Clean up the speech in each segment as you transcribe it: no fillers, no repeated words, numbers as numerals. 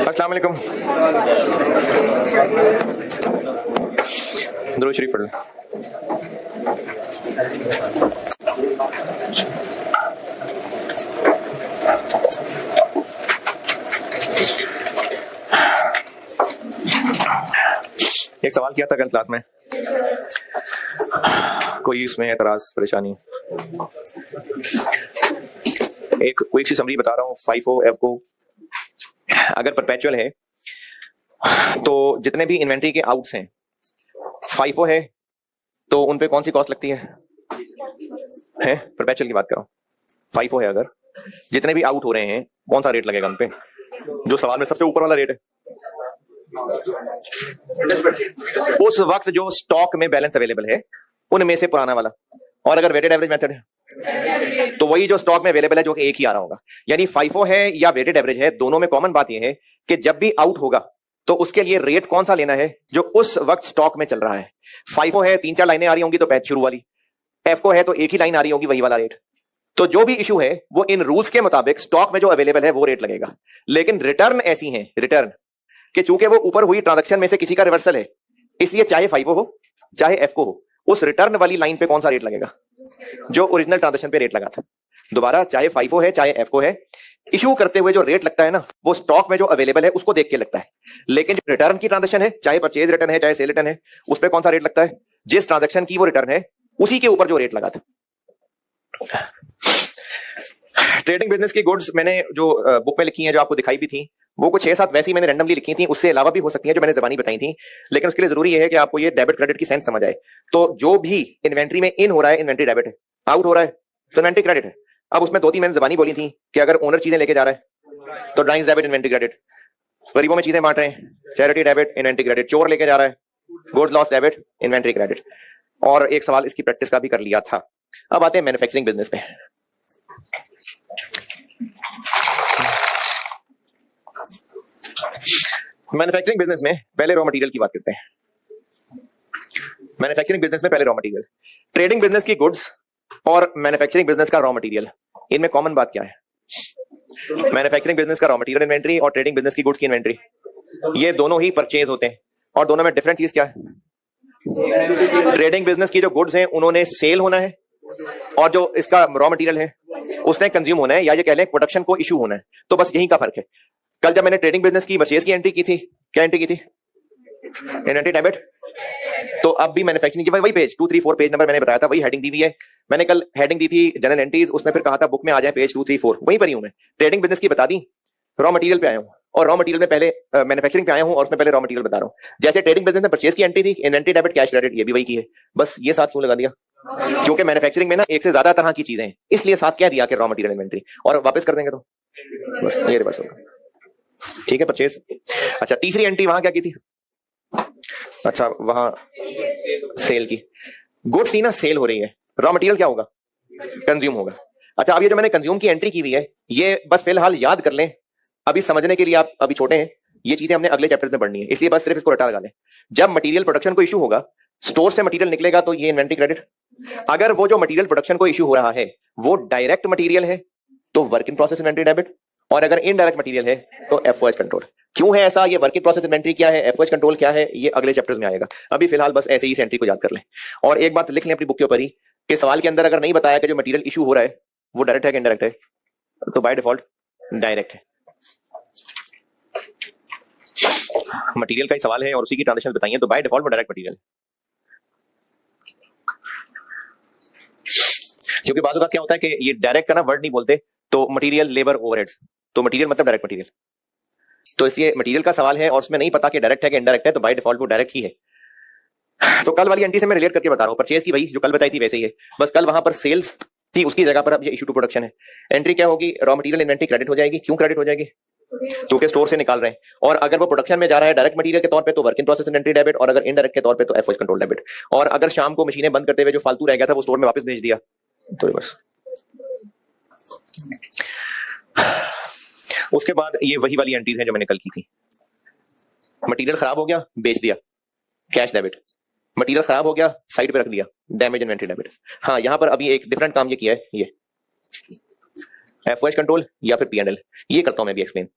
अस्सलाम वालेकुम। दुरूद शरीफ पढ़ लें। एक सवाल किया था कल क्लास में, कोई इसमें एतराज परेशानी? एक क्विक सी समरी बता रहा हूँ। FIFO FCO अगर परपेचुअल है तो जितने भी इन्वेंट्री के आउट्स हैं, FIFO है तो उन पे कौन सी कॉस्ट लगती है? परपेचुअल की बात करो। FIFO है, अगर जितने भी आउट हो रहे हैं कौन सा रेट लगेगा उन पे? जो सवाल में सबसे ऊपर वाला रेट है, उस वक्त जो स्टॉक में बैलेंस अवेलेबल है उनमें से पुराना वाला। और अगर वेटेड एवरेज मेथड है तो वही जो स्टॉक में अवेलेबल है, जो कि एक ही आ रहा होगा। यानी FIFO है या वेटेड एवरेज है, दोनों में कॉमन बात यह है कि जब भी आउट होगा तो उसके लिए रेट कौन सा लेना है जो उस वक्त स्टॉक में चल रहा है। FIFO है, 3-4 लाइनें आ रही होंगी तो पैच शुरू वाली। FCO है तो एक ही लाइन आ रही होगी, वही वाला रेट। तो जो भी इशू है वो इन रूल्स के मुताबिक स्टॉक में जो अवेलेबल है वो रेट लगेगा। लेकिन रिटर्न ऐसी है, रिटर्न कि चूंकि वो ऊपर हुई ट्रांजैक्शन में से किसी का रिवर्सल है, इसलिए चाहे FIFO हो चाहे FCO हो, उस रिटर्न वाली लाइन पे कौन सा रेट लगेगा? जो ओरिजिनल ट्रांजैक्शन पे रेट लगा था। दोबारा, चाहे FIFO है चाहे FCO है, इशू करते हुए जो रेट लगता है ना, वो स्टॉक में जो अवेलेबल है उसको देख के लगता है। लेकिन जो रिटर्न की ट्रांजैक्शन है, चाहे परचेज रिटर्न है चाहे सेल रिटर्न है, उस पर कौन सा रेट लगता है? जिस ट्रांजैक्शन की वो रिटर्न है उसी के ऊपर जो रेट लगा था। ट्रेडिंग बिजनेस की गुड्स मैंने जो बुक में लिखी है, जो आपको दिखाई भी थी, वो कुछ 6-7 वैसी मैंने रैंडमली लिखी थी। उससे अलावा भी हो सकती है जो मैंने ज़बानी बताई थी, लेकिन उसके लिए जरूरी है कि आपको ये डेबिट क्रेडिट की सेंस समझ आए। तो जो भी इन्वेंट्री में इन हो रहा है, इन्वेंट्री डेबिट है, आउट हो रहा है तो इन्वेंट्री क्रेडिट है। अब उसमें 2-3 मैंने ज़बानी बोली थी कि अगर ओनर चीजें लेके जा रहा है तो ड्राइंग्स डेबिट, इन्वेंट्री क्रेडिट। गरीबों में चीजें बांट रहे हैं, चैरिटी डेबिट, इन्वेंट्री क्रेडिट। चोर लेके जा रहा है, goods loss debit, inventory credit. और एक सवाल इसकी प्रैक्टिस का भी कर लिया था। अब आते हैं मैन्युफैक्चरिंग बिजनेस पे। मैन्युफैक्चरिंग बिजनेस में पहले रॉ मटेरियल की बात करते हैं। मैन्युफैक्चरिंग बिजनेस में पहले रॉ मटेरियल। ट्रेडिंग बिजनेस की गुड्स और मैन्युफैक्चरिंग बिजनेस का रॉ मटेरियल, इनमें कॉमन बात क्या है? मैन्युफैक्चरिंग बिजनेस का रॉ मटेरियल इन्वेंट्री और ट्रेडिंग बिजनेस की गुड्स की इन्वेंट्री, ये दोनों ही परचेज होते हैं। और दोनों में डिफरेंट चीज क्या है? ट्रेडिंग बिजनेस की जो गुड्स हैं उन्होंने सेल होना है, और जो इसका रॉ मटेरियल है उसने कंज्यूम होना है, या ये कह लें प्रोडक्शन को इशू होना है। तो बस यही का फर्क है। कल जब मैंने ट्रेडिंग बिजनेस की परचेज की एंट्री की थी, क्या एंट्री की थी? Inventory debit. तो अब भी मैन्युफैक्चरिंग की वही पेज 2-3-4 पेज नंबर मैंने बताया था, वही हेडिंग दी हुई है। मैंने कल हेडिंग दी थी जनरल एंट्रीज, उसमें फिर कहा था बुक में आ जाए पेज 2-3-4, वहीं पर ही हूं मैं। ट्रेडिंग बिजनेस की बता दी, रॉ मटेरियल पे आया हूं, और रॉ मटेरियल में पहले मैन्युफैक्चरिंग पे आया हूं और उसमें पहले रॉ मटेरियल बता रहा हूं। जैसे ट्रेडिंग बिजनेस में परचेज की एंट्री थी, इन्वेंट्री डेबिट, कैश क्रेडिट, ये भी वही की है। बस ये साथ क्यों लगा दिया? क्योंकि मैन्युफैक्चरिंग में ना एक से ज्यादा तरह की चीजें हैं, इसलिए साथ कह दिया कि रॉ मटेरियल इन्वेंट्री, और वापस कर देंगे तो बस ये रिवर्स होगा। ठीक है, परचेज। अच्छा, तीसरी एंट्री वहां क्या की थी? अच्छा, वहां सेल की गुड्स थी ना, सेल हो रही है। रॉ मटेरियल क्या होगा? कंज्यूम होगा। अच्छा, अब ये जो मैंने कंज्यूम की एंट्री की हुई है, ये बस फिलहाल याद कर लें, अभी समझने के लिए आप अभी छोटे हैं, ये चीजें हमने अगले चैप्टर में पढ़नी है, इसलिए बस सिर्फ इसको रटा लगा लें। जब मटेरियल प्रोडक्शन को इशू होगा, स्टोर से मटेरियल निकलेगा तो ये इन्वेंट्री क्रेडिट। अगर वो जो मटेरियल प्रोडक्शन को इशू हो रहा है वो डायरेक्ट मटेरियल है तो work in process inventory debit, और अगर इनडायरेक्ट मटेरियल है तो FOH कंट्रोल। क्यों है ऐसा? ये वर्क इन प्रोसेस इन्वेंट्री क्या है, FOH कंट्रोल क्या है, ये अगले चैप्टर्स में आएगा। अभी फिलहाल बस ऐसे ही इस एंट्री को याद कर लें। और एक बात लिख लें अपनी बुक के ऊपर ही कि सवाल के अंदर अगर नहीं बताया कि जो मटेरियल इशू हो रहा है वो डायरेक्ट है कि इनडायरेक्ट है, तो बाय डिफॉल्ट डायरेक्ट है। मटेरियल का ही सवाल है और उसी की ट्रांजेक्शन बताइए, तो बाय डिफॉल्ट वो डायरेक्ट मटेरियल। क्योंकि बात क्या होता है कि ये डायरेक्ट का ना वर्ड नहीं बोलते, तो मटेरियल, लेबर, ओवरहेड्स, तो मटेरियल मतलब डायरेक्ट मटेरियल। तो इसलिए मटेरियल का सवाल है और उसमें नहीं पता कि डायरेक्ट है कि इनडायरेक्ट है, तो बाय डिफॉल्ट वो डायरेक्ट ही है। तो कल वाली एंट्री से मैं रिलेट करके बता रहा हूं, परचेज की वही जो कल बताई थी वैसे ही है, बस कल वहां पर सेल्स थी, उसकी जगह पर अब ये इशू टू प्रोडक्शन है। एंट्री क्या होगी? रॉ मटेरियल इन्वेंट्री क्रेडिट हो जाएगी। क्यों क्रेडिट हो जाएगी? क्योंकि स्टोर से निकाल रहे हैं। और अगर वो प्रोडक्शन में जा रहा है डायरेक्ट मटेरियल के तौर पे तो work in process inventory debit, और अगर इनडायरेक्ट के तौर पे तो FOH कंट्रोल डेबिट। और अगर शाम को मशीनें बंद करते हुए जो फालतू रह गया था वो स्टोर में वापस भेज दिया तो रिवर्स। उसके बाद ये वही वाली एंट्रीज हैं जो मैंने कल की थी। मटेरियल खराब हो गया, बेच दिया, कैश डेबिट। मटेरियल खराब हो गया, साइड पे रख दिया, डैमेज इन्वेंट्री डेबिट। हाँ, यहां पर अभी एक डिफरेंट काम ये किया है, ये FOH कंट्रोल या फिर P&L, ये करता हूं मैं भी एक्सप्लेन।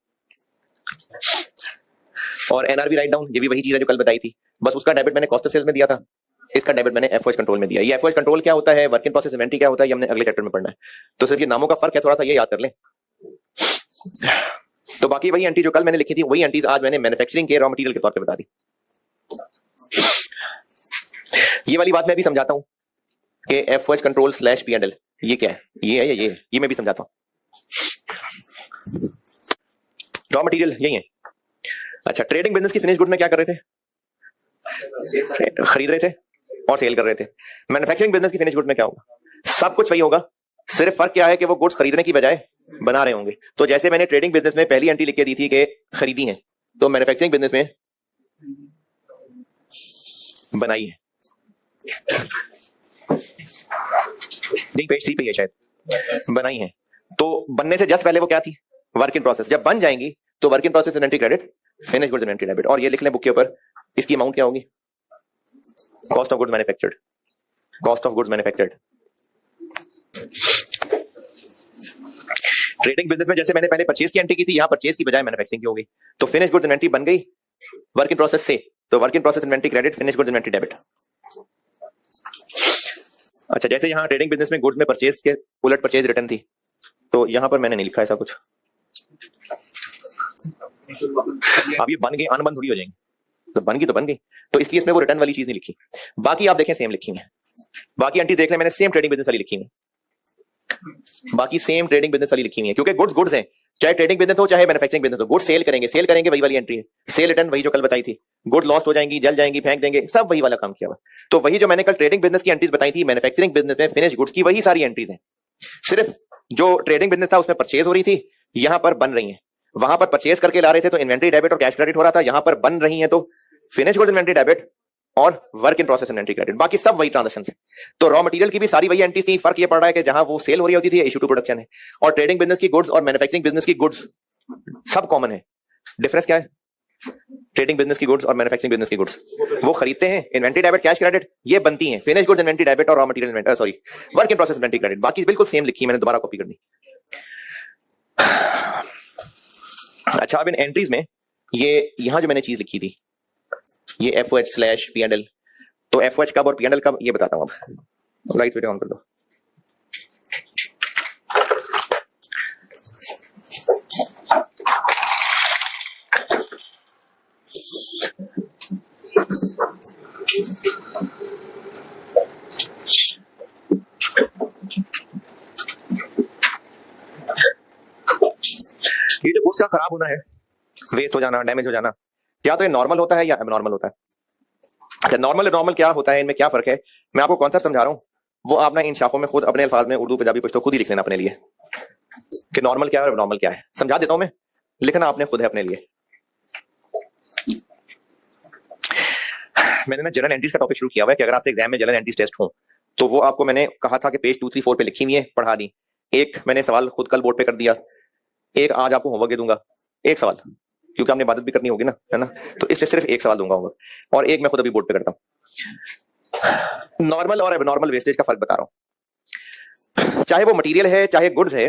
और एनआरबी राइट डाउन, ये भी वही चीज है जो कल बताई थी, बस उसका डेबिट मैंने कॉस्ट ऑफ सेल्स में दिया था, इसका डेबिट मैंने एफओएच कंट्रोल में दिया। ये एफओएच कंट्रोल क्या होता है, वर्क इन प्रोसेस इन्वेंटरी क्या होता है, ये हमने अगले चैप्टर में पढ़ना है, तो सिर्फ ये नामों का फर्क है, थोड़ा सा ये याद कर लें। तो बाकी वही एंट्री जो कल मैंने लिखी थी वही एंट्रीज आज मैंने मैन्युफैक्चरिंग के रॉ मटेरियल के तौर पे बता दी। ये वाली बात मैं भी समझाता हूं कि एफओएच कंट्रोल स्लैश P&L ये क्या है, ये है या ये मैं भी समझाता हूं। रॉ मटेरियल यही है। अच्छा, ट्रेडिंग बिजनेस की फिनिश गुड में क्या कर रहे थे, खरीद रहे थे और सेल कर रहे थे। मैन्युफैक्चरिंग बिजनेस की फिनिश गुड में क्या होगा, सब कुछ वही होगा, सिर्फ फर्क क्या है कि वो गुड्स खरीदने की बजाय बना रहे होंगे। तो जैसे मैंने ट्रेडिंग बिजनेस में पहली एंट्री लिख के दी थी कि खरीदी है, तो मैन्युफैक्चरिंग बिजनेस में बनाई है। नहीं, पेज 3 पे है शायद, बनाई है। तो बनने से जस्ट पहले वो क्या थी, वर्क इन प्रोसेस। जब बन जाएंगी तो work in process inventory credit, finish goods inventory debit. और ये लिख लें बुक के ऊपर, इसकी अमाउंट क्या होगी, cost of goods manufactured, cost of goods manufactured. Trading business में जैसे मैंने पहले परचेज की एंट्री की थी, यहां परचेज की बजाय मैन्युफैक्चरिंग की होगी, तो फिनिश गुड्स इन्वेंटरी बन गई वर्क इन प्रोसेस से, तो work in process inventory credit, finish goods inventory debit. अच्छा, जैसे यहां ट्रेडिंग बिजनेस में गुड्स में परचेज के उलट परचेज रिटर्न थी, तो यहां पर मैंने नहीं लिखा ऐसा कुछ। अब ये बन गई, अनबन थोड़ी हो जाएंगे, तो बन गई तो बन गई, तो इसलिए इसमें वो रिटर्न वाली चीज नहीं लिखी। बाकी आप देखें सेम लिखी है, बाकी एंट्री देख लें, मैंने सेम ट्रेडिंग बिजनेस वाली लिखी है, बाकी सेम ट्रेडिंग बिजनेस वाली लिखी हुई है, क्योंकि गुड्स गुड्स हैं, चाहे ट्रेडिंग बिजनेस हो चाहे मैन्युफैक्चरिंग बिजनेस हो, गुड्स सेल करेंगे वही वाली एंट्री है। सेल रिटर्न वही जो कल बताई थी, गुड्स लॉस्ट हो जाएंगी, जल जाएंगी, फेंक देंगे, सब वही वाला काम किया हुआ। तो वही जो मैंने कल ट्रेडिंग बिजनेस की एंट्रीज बताई थी, मैन्युफैक्चरिंग बिजनेस में फिनिश गुड्स की वही सारी एंट्रीज हैं, सिर्फ जो ट्रेडिंग बिजनेस था उसमें परचेज हो रही थी, यहां पर बन रही है। वहां पर परचेज करके ला रहे थे तो इन्वेंटरी डेबिट और कैश क्रेडिट हो रहा था, यहां पर बन रही है तो फिनिश गुड्स इन्वेंटरी डेबिट और work in process inventory credit, बाकी सब वही ट्रांजैक्शन है। तो रॉ मटेरियल की भी सारी वही एंट्री थी, फर्क ये पड़ रहा है कि जहां वो सेल हो रही होती थी, इशू टू प्रोडक्शन है, और ट्रेडिंग बिजनेस की गुड्स और मैन्युफैक्चरिंग बिजनेस की गुड्स सब कॉमन है। डिफरेंस क्या है, ट्रेडिंग बिजनेस की गुड्स और मैन्युफैक्चरिंग बिजनेस की गुड्स वो खरीदते हैं, इन्वेंटरी डेबिट कैश क्रेडिट ये बनती है, फिनिश गुड्स इन्वेंटरी डेबिट और raw material sorry work in process inventory credit, बाकी बिल्कुल सेम लिखी, मैंने दोबारा कॉपी कर दी। अच्छा, अब इन एंट्रीज में ये यहां जो मैंने चीज लिखी थी, ये एफओएच स्लैश P&L, तो एफओएच कब और P&L कब ये बताता हूं। अब लाइट वीडियो ऑन कर दो। ये जो गुड्स का खराब होना है, वेस्ट हो जाना, डैमेज हो जाना, क्या तो ये नॉर्मल होता है या एबनॉर्मल होता है। अच्छा, नॉर्मल नॉर्मल क्या होता है, इनमें क्या फर्क है, मैं आपको कॉन्सेप्ट समझा रहा हूं, वो आप ना इन शाखों में खुद अपने अल्फाज में उर्दू पंजाबी पश्तो खुद ही लिख लेना अपने लिए कि नॉर्मल क्या है और एबनॉर्मल क्या है। समझा देता हूं मैं, लिखना आपने खुद है अपने लिए। मैंने ना जनरल एंट्रीज का टॉपिक शुरू किया हुआ है कि अगर आपसे एग्जाम में जनरल एंट्रीज टेस्ट हो तो वो आपको मैंने कहा था कि पेज 2, 3, 4 पे लिखी हुई है, पढ़ा दी। एक मैंने सवाल खुद कल बोर्ड पे कर दिया, एक आज आपको होमवर्क दे दूंगा, एक सवाल, क्योंकि हमने इबादत भी करनी होगी ना, है ना, तो इससे सिर्फ एक सवाल दूंगा होमवर्क, और एक मैं खुद अभी बोर्ड पे करता हूं। नॉर्मल और एबनॉर्मल वेस्टेज का फर्क बता रहा हूं, चाहे वो मटेरियल है चाहे गुड्स है,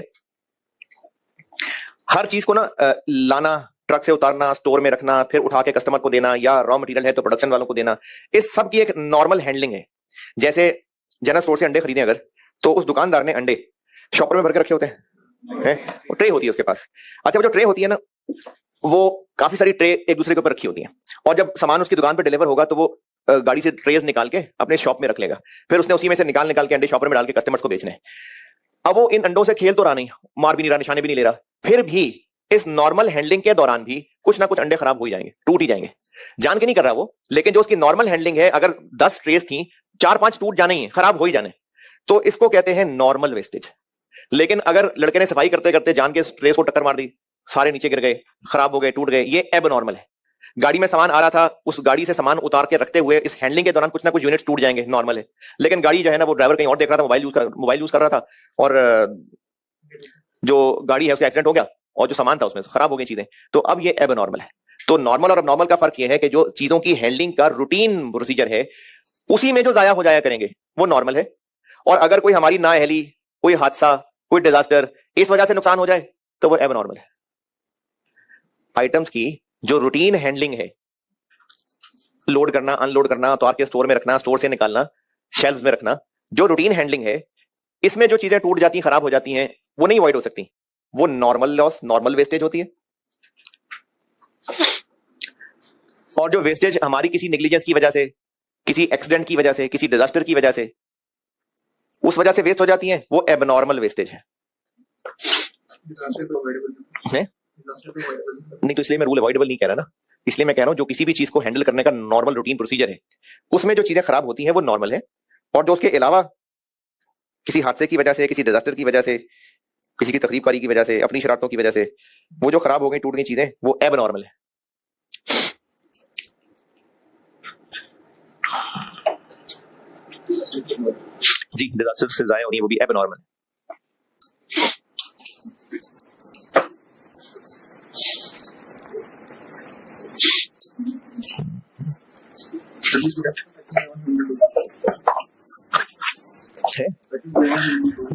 हर चीज को ना लाना, ट्रक से उतारना, स्टोर में रखना, फिर उठा के कस्टमर को देना, या रॉ मटेरियल है तो प्रोडक्शन वालों को देना, इस सब की एक नॉर्मल हैंडलिंग है। जैसे जनरल स्टोर से अंडे खरीदे अगर, तो उस दुकानदार ने अंडे शॉपर में भर के रखे होते हैं, ट्रे होती है उसके पास। अच्छा, वो जो ट्रे होती है ना, वो काफी सारी ट्रे एक दूसरे के ऊपर रखी होती हैं, और जब सामान उसकी दुकान पर डिलीवर होगा तो वो गाड़ी से ट्रेज निकाल के अपने शॉप में रख लेगा, फिर उसने उसी में से निकाल के अंडे शॉपर में डाल के कस्टमर्स को बेचने हैं। अब वो इन अंडों से खेल तो रहा नहीं, मार भी नहीं रहा, निशाने भी नहीं ले रहा, फिर भी इस नॉर्मल हैंडलिंग के दौरान भी कुछ ना कुछ अंडे खराब हो ही जाएंगे, टूट ही जाएंगे, जान के नहीं कर रहा वो, लेकिन जो उसकी नॉर्मल हैंडलिंग है, अगर 10 ट्रेस थी, 4-5 टूट जाने ही, खराब हो ही जाने, तो इसको कहते हैं नॉर्मल वेस्टेज। लेकिन अगर लड़के ने सफाई करते करते जान के ट्रेस को टक्कर मार दी, सारे नीचे गिर गए, खराब हो गए, टूट गए, ये एबनॉर्मल है। गाड़ी में सामान आ रहा था, उस गाड़ी से सामान उतार के रखते हुए इस हैंडलिंग के दौरान कुछ ना कुछ यूनिट टूट जाएंगे, नॉर्मल है। लेकिन गाड़ी जो है ना, वो ड्राइवर कहीं और देख रहा था, मोबाइल यूज कर रहा था, और जो गाड़ी है उसका एक्सीडेंट हो गया, और जो सामान था उसमें खराब हो गई चीजें, तो अब ये एबनॉर्मल है। तो नॉर्मल और एबनॉर्मल का फर्क ये है कि जो चीजों की हैंडलिंग का रूटीन प्रोसीजर है, उसी में जो जाया हो जाया करेंगे वो नॉर्मल है, और अगर कोई हमारी नाअहली, कोई हादसा, कोई डिजास्टर, इस वजह से नुकसान हो जाए तो वो एबनॉर्मल है। आइटम्स की जो रूटीन हैंडलिंग है, लोड करना, अनलोड करना, उतार के स्टोर में रखना, स्टोर से निकालना, शेल्फ में रखना, जो रूटीन हैंडलिंग है, इसमें जो चीजें टूट जाती हैं, खराब हो जाती हैं, वो नहीं अवॉइड हो सकती। वो नॉर्मल लॉस, नॉर्मल वेस्टेज होती है। और जो वेस्टेज हमारी किसी नेग्लिजेंस की वजह से, किसी एक्सीडेंट की वजह से, किसी डिजास्टर की वजह से, उस वजह से वेस्ट हो जाती है, वो एबनॉर्मल वेस्टेज है। नहीं तो इसलिए मैं रूल अवॉइडेबल नहीं कह रहा ना, इसलिए मैं कह रहा हूं जो किसी भी चीज को हैंडल करने का नॉर्मल रूटीन प्रोसीजर है, उसमें जो चीजें खराब होती हैं वो नॉर्मल है। और जो उसके अलावा किसी हादसे की वजह से, किसी डिजास्टर की वजह से, किसी की तकलीफकारी की वजह से, अपनी शरारतों की वजह से वो जो खराब हो गई, टूट गई चीजें, वो एबनॉर्मल है। जी, डिजास्टर से जाए होनी, वो भी एबनॉर्मल है।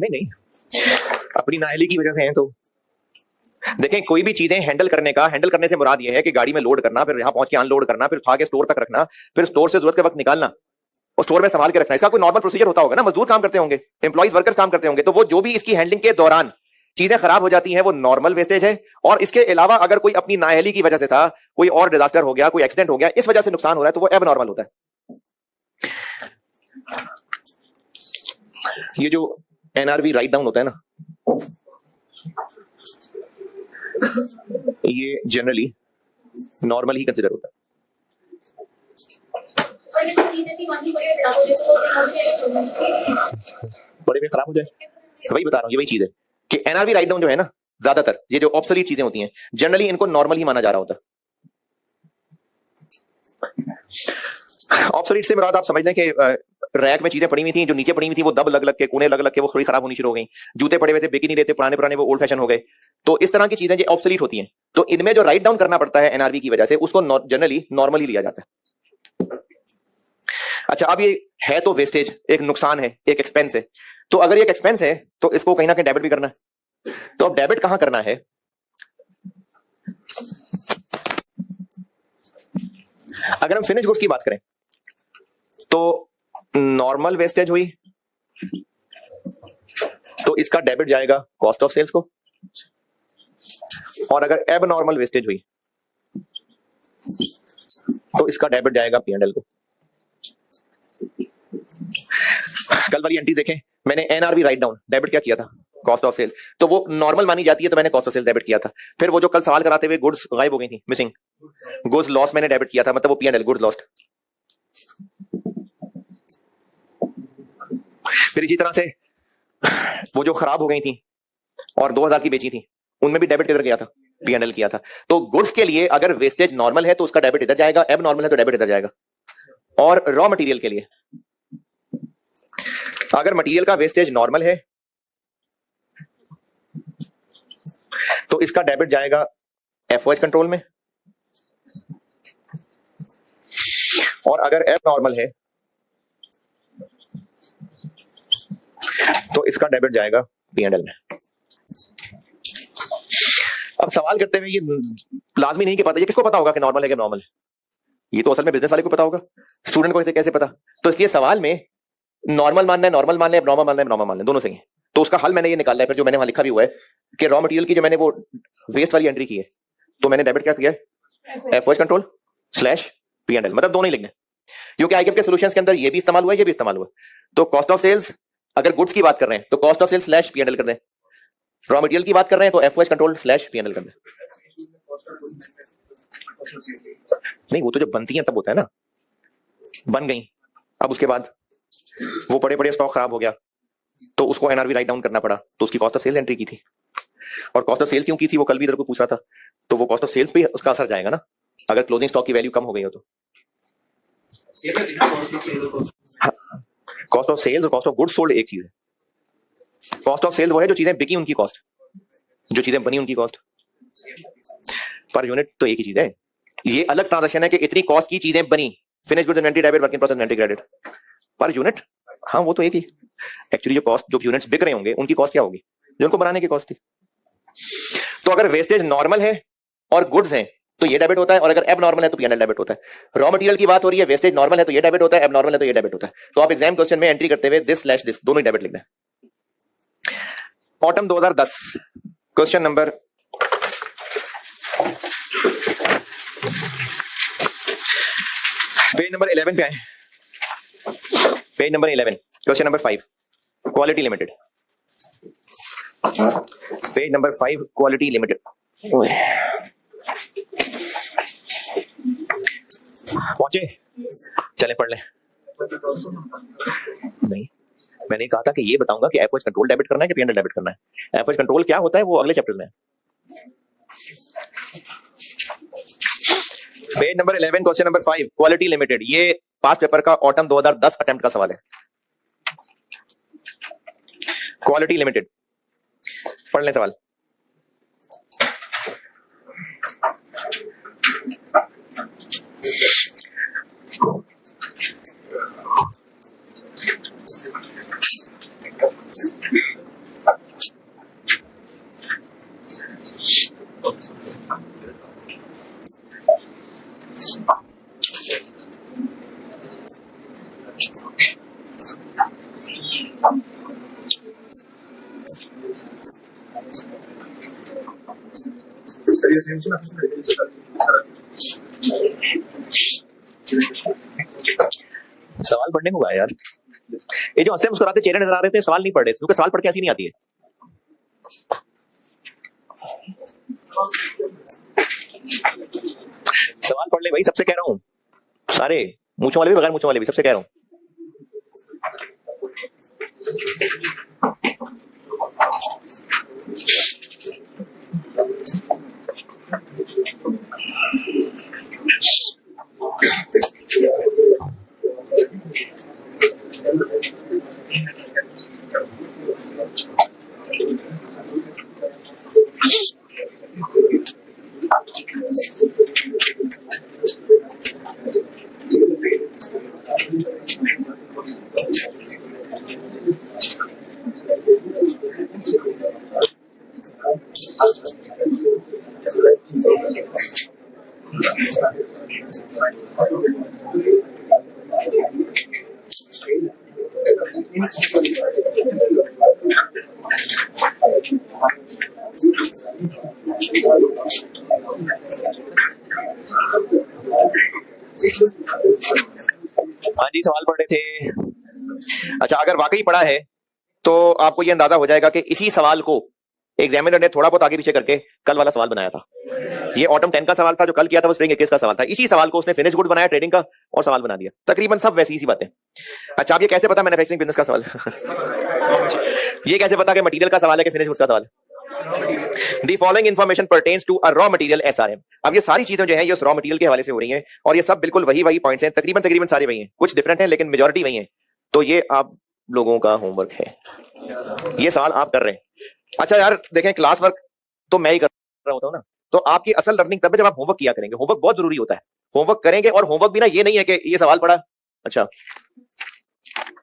नहीं, अपनी नाअहली की वजह से हैं। तो देखें, कोई भी चीजें हैंडल करने से मुराद ये है कि गाड़ी में लोड करना, फिर यहां पहुंच के अनलोड करना, फिर उठा के स्टोर तक रखना, फिर स्टोर से जरूरत के वक्त निकालना और स्टोर में संभाल के रखना। इसका कोई नॉर्मल प्रोसीजर होता होगा ना, मजदूर काम करते होंगे, एम्प्लॉइज वर्कर्स काम करते होंगे, तो वो जो भी इसकी हैंडलिंग के दौरान चीजें खराब हो जाती हैं, वो नॉर्मल वेस्टेज है। और इसके अलावा अगर कोई अपनी नाअहली की वजह से था, कोई और डिजास्टर हो गया, कोई एक्सीडेंट हो गया, इस वजह से नुकसान हो रहा है, तो वो एबनॉर्मल होता है। ये जो एनआरवी राइट डाउन होता है ना, ये जनरली नॉर्मल ही कंसिडर होता है। बड़े में खराब हो जाए, वही बता रहा हूँ, ये वही चीज है कि एनआरवी राइट डाउन जो है ना, ज्यादातर ये जो ऑब्सोलीट चीजें होती हैं, जनरली इनको नॉर्मल ही माना जा रहा होता है। ऑब्सोलीट से मुराद आप समझ लें कि रैक में चीजें पड़ी हुई थी, जो नीचे पड़ी हुई थी वो दब लग लग के, कोने लग लग के वो थोड़ी खराब होनी शुरू हो गई। जूते पड़े हुए थे, बिक नहीं देते, पुराने पुराने, वो ओल्ड फैशन हो गए। तो इस तरह की चीजें जो ऑब्सोलीट होती हैं, तो इनमें जो राइट डाउन करना पड़ता है एनआरवी की वजह से, उसको जनरली नॉर्मल ही लिया जाता है। अच्छा, अब ये है तो वेस्टेज, एक नुकसान है, एक एक्सपेंस है। तो अगर ये एक एक्सपेंस है तो इसको कहीं ना कहीं डेबिट भी करना है। तो अब डेबिट कहां करना है? अगर हम फिनिश गुड्स की बात करें तो नॉर्मल वेस्टेज हुई तो इसका डेबिट जाएगा कॉस्ट ऑफ सेल्स को, और अगर एबनॉर्मल वेस्टेज हुई तो इसका डेबिट जाएगा पीएनएल को। कल वाली एंट्री देखें, मैंने एनआरवी राइट डाउन डेबिट क्या किया था? Cost of sales. तो वो नॉर्मल मानी जाती है, तो मैंने कॉस्ट ऑफ सेल्स डेबिट किया था। फिर वो जो कल सवाल कराते हुए गुड्स गायब हो गई थी, मिसिंग गुड्स लॉस, मैंने डेबिट किया था, मतलब वो पीएनएल, गुड्स लॉस्ट। फिर इसी तरह से वो जो खराब हो गई थी और 2000 की बेची थी, उनमें भी डेबिट किधर गया था? पीएनएल किया था। तो गुड्स के लिए अगर वेस्टेज नॉर्मल है तो उसका डेबिट इधर जाएगा, एब नॉर्मल है तो डेबिट इधर जाएगा। और रॉ मटेरियल के लिए अगर मटेरियल का वेस्टेज नॉर्मल है तो इसका डेबिट जाएगा एफओएच कंट्रोल में, और अगर एब नॉर्मल है तो इसका डेबिट जाएगा पीएनएल में। अब सवाल करते हुए, ये लाजमी नहीं कि पता, ये किसको पता होगा कि नॉर्मल है कि नॉर्मल है? ये तो असल में बिजनेस वाले को पता होगा, स्टूडेंट को इसे कैसे पता? तो इसलिए सवाल में नॉर्मल मानना है, नॉर्मल मान लें, एबनॉर्मल मान लें, एबनॉर्मल मान लें, दोनों सही है। तो उसका हल मैंने ये निकाला है, फिर जो मैंने वहां लिखा भी हुआ है कि रॉ मटेरियल की जो मैंने वो वेस्ट वाली एंट्री की है, तो मैंने डेबिट क्या किया है? एफओएच कंट्रोल स्लैश पीएनएल, मतलब दोनों ही लिखने, क्योंकि आईकेएम के सॉल्यूशंस के अंदर ये भी इस्तेमाल हुआ है, ये भी इस्तेमाल हुआ है। तो कॉस्ट ऑफ सेल्स, अगर गुड्स की बात कर रहे हैं तो cost of sales slash PNL कर दें, रॉ मटेरियल की बात कर रहे हैं तो एफओएच कंट्रोल स्लैश पीएनएल कर दें। नहीं, वो तो जब बनती है तब होता है ना, बन गई, अब उसके बाद वो पड़े पड़े स्टॉक खराब हो गया तो उसको एनआरवी राइट डाउन करना पड़ा, तो उसकी कॉस्ट ऑफ सेल्स एंट्री की थी। और कॉस्ट ऑफ सेल्स क्यों की थी, वो कल भी इधर को पूछ रहा था, तो वो कॉस्ट ऑफ सेल्स पे उसका असर जाएगा ना, अगर क्लोजिंग स्टॉक की वैल्यू कम हो गई हो तो। कॉस्ट ऑफ सेल्स और कॉस्ट ऑफ गुड्स सोल्ड एक चीज है। कॉस्ट ऑफ सेल्स वो है जो चीजें बिकी उनकी कॉस्ट, जो चीजें बनी उनकी कॉस्ट, पर यूनिट तो एक ही चीज है। ये अलग ट्रांजैक्शन है कि इतनी कॉस्ट की चीजें बनी, finish goods inventory debit, work in process inventory credit, per unit हाँ वो तो एक ही। एक्चुअली जो कॉस्ट, जो यूनिट्स बिक रहे होंगे उनकी कॉस्ट क्या होगी? जो उनको बनाने की कॉस्ट थी। तो अगर वेस्टेज नॉर्मल है और गुड्स हैं तो ये डेबिट होता है, और अगर एब नॉर्मल है तो पीएनएल डेबिट होता है। रॉ मटेरियल की बात हो रही है, वेस्टेज नॉर्मल है तो ये डेबिट होता है, एब नॉर्मल है तो ये डेबिट होता है। तो आप एग्जाम क्वेश्चन में एंट्री करते हुए दिस दोनों ही डेबिट लिखना है। Autumn 2010 question number page number 11 पे आए, page number 11 question number 5 quality limited, page number 5 quality limited. पहुंचे? चले पढ़ लें। नहीं, मैंने कहा था कि ये बताऊंगा कि एफओएच कंट्रोल डेबिट करना है कि पीएनएल डेबिट करना है। एफओएच कंट्रोल क्या होता है वो अगले चैप्टर में है। Page number 11 question number 5 quality limited, ये पास पेपर का ऑटम 2010 अटेम्प्ट का सवाल है। क्वालिटी लिमिटेड, पढ़ लें सवाल। सवाल पढ़ने को यार, ये जो हंसते मुस्कुराते चेहरे नजर आ रहे थे सवाल नहीं पढ़ रहे, क्योंकि सवाल पढ़ के ऐसी नहीं आती है। सवाल पढ़ ले भाई, सबसे कह रहा हूं, सारे मूंछों वाले भी बगैर मूंछों वाले भी, सबसे कह रहा हूं। हाँ जी, सवाल पढ़ रहे थे। अच्छा, अगर वाकई पढ़ा है तो आपको ये अंदाजा हो जाएगा कि इसी सवाल को एग्जामिनर ने थोड़ा बहुत आगे पीछे करके कल वाला सवाल बनाया था। ये ऑटम 10 का सवाल था, जो कल किया था वो स्प्रिंग 21 का सवाल था। इसी सवाल को उसने फिनिश गुड बनाया ट्रेडिंग का और सवाल बना दिया। तकरीबन सब वैसी सी बातें। अच्छा, अब ये कैसे पता मैन्युफैक्चरिंग बिजनेस का सवाल ये कैसे पता कि मटेरियल का सवाल है कि फिनिश गुड का सवाल है? The following information pertains to a raw material SRM। अब ये सारी चीजें जो है ये उस रॉ मटेरियल के हवाले से हो रही हैं, और ये सब बिल्कुल वही पॉइंट्स हैं, तकरीबन सारे वही हैं, कुछ डिफरेंट हैं लेकिन मेजॉरिटी वही है। तो ये आप लोगों का होमवर्क है, ये सवाल आप कर रहे हैं। अच्छा यार देखें, क्लास वर्क तो मैं ही कर रहा होता हूँ ना, तो आपकी असल लर्निंग तब है जब आप होमवर्क किया करेंगे। होमवर्क बहुत जरूरी होता है, होमवर्क करेंगे। और होमवर्क भी ना ये नहीं है कि ये सवाल पढ़ा, अच्छा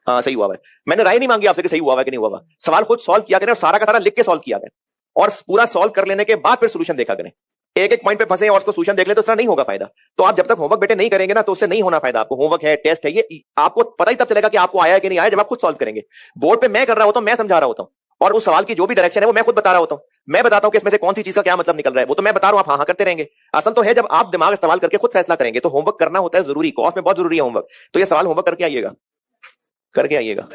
हाँ सही हुआ है, मैंने राय नहीं मांगी आपसे कि सही हुआ है कि नहीं हुआ। सवाल खुद सॉल्व किया करें और सारा का सारा लिख के सॉल्व किया करें, और पूरा सॉल्व कर लेने के बाद फिर सोल्यूशन देखा करें। एक एक पॉइंट पे फंसे और उसको सोल्यूशन देख ले तो उसका नहीं होगा फायदा। तो आप जब तक होमवर्क बेटे नहीं करेंगे ना तो उससे नहीं होना फायदा। आपको होमवर्क है, टेस्ट है, ये आपको पता ही तब चलेगा कि आपको आया है कि नहीं आया जब आप खुद सॉल्व करेंगे। बोर्ड पे मैं कर रहा होता हूं, मैं समझा रहा होता हूं, और उस सवाल की जो भी डायरेक्शन है वो मैं खुद बता रहा होता हूं। मैं बताता हूं कि इसमें से कौन सी चीज का क्या मतलब निकल रहा है, वो तो मैं बता रहा हूं, आप हाँ करते रहेंगे। असल तो है जब आप दिमाग इस्तेमाल करके खुद फैसला करेंगे। तो होमवर्क करना होता है जरूरी, कॉर्स में बहुत जरूरी है होमवर्क। तो ये सवाल होमवर्क करके आइएगा, करके आइएगा।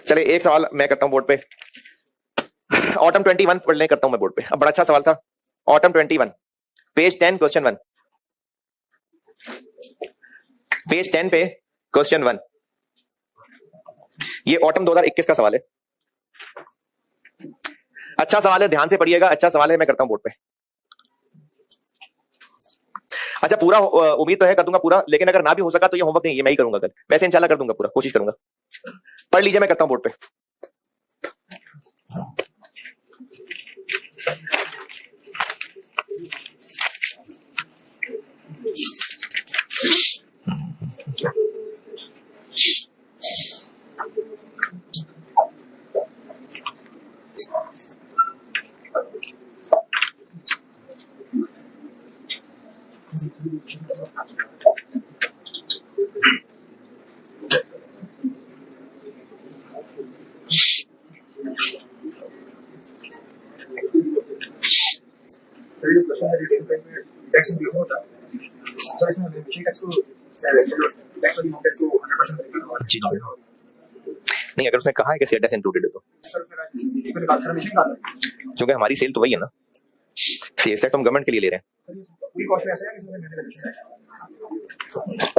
चले एक सवाल मैं करता हूं बोर्ड पे, ऑटम 21 पढ़ने करता हूं मैं बोर्ड पे। अब बड़ा अच्छा सवाल था, ऑटम 21 पेज 10 क्वेश्चन 1, पेज 10 पे क्वेश्चन 1, ये ऑटम 2021 का सवाल है। अच्छा सवाल है, ध्यान से पढ़िएगा, अच्छा सवाल है, मैं करता हूं बोर्ड पे। अच्छा पूरा उम्मीद तो है कर दूंगा पूरा, लेकिन अगर ना भी हो सका तो ये होमवर्क नहीं, ये मैं ही करूंगा कल, वैसे इंशाल्लाह कर दूंगा पूरा, कोशिश करूंगा। पढ़ लीजिए, मैं करता हूं बोर्ड पे। जी नहीं, अगर उसने कहा है कि सेल टैक्स इंक्लूडेड है तो क्योंकि हमारी सेल तो वही है ना, सेल्स टैक्स हम गवर्नमेंट के लिए ले रहे हैं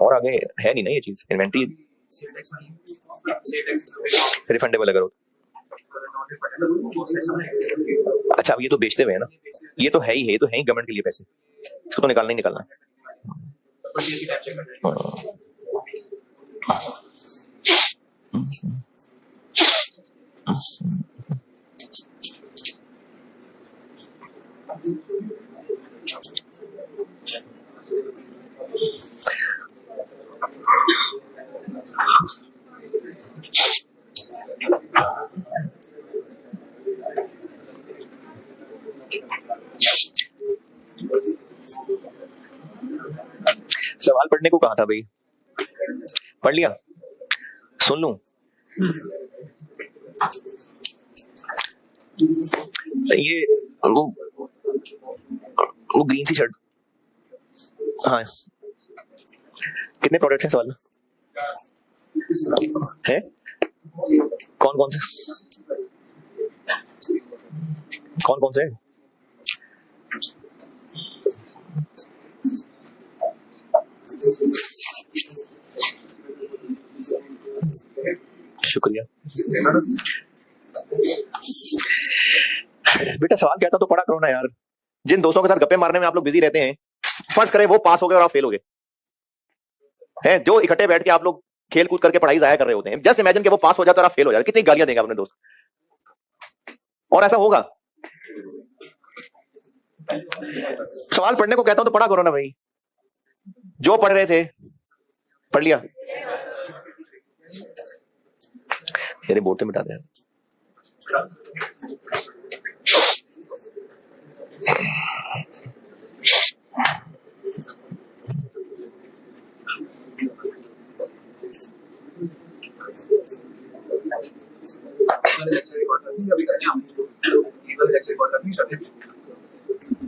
और आगे है नहीं ना ये चीज, इन्वेंट्री रिफंडेबल अगर हो। अच्छा, अब ये तो बेचते हुए है ना, ये तो है ही है, ये तो है ही गवर्नमेंट के लिए पैसे, इसको तो निकालना ही निकालना है। सवाल पढ़ने को कहा था भाई, पढ़ लिया? सुन लूं? ये वो ग्रीन सी शर्ट, हाँ कितने प्रोडक्ट्स हैं सवाल में है? कौन कौन से शुक्रिया बेटा, सवाल क्या था तो पढ़ा करो ना यार। जिन दोस्तों के साथ गप्पे मारने में आप लोग बिजी रहते हैं, फर्ज करें वो पास हो गए और आप फेल हो गए हैं, जो इकट्ठे बैठ के आप लोग खेल कूद करके पढ़ाई जाया कर रहे होते हैं, जस्ट इमेजिन कि वो पास हो जाता और आप फेल हो जाते, कितनी गालियां देंगे अपने दोस्त? और ऐसा होगा। सवाल पढ़ने को कहता हूं तो पढ़ा करो ना भाई, जो पढ़ रहे थे पढ़ लिया। मेरे बोर्ड से मिटा दे।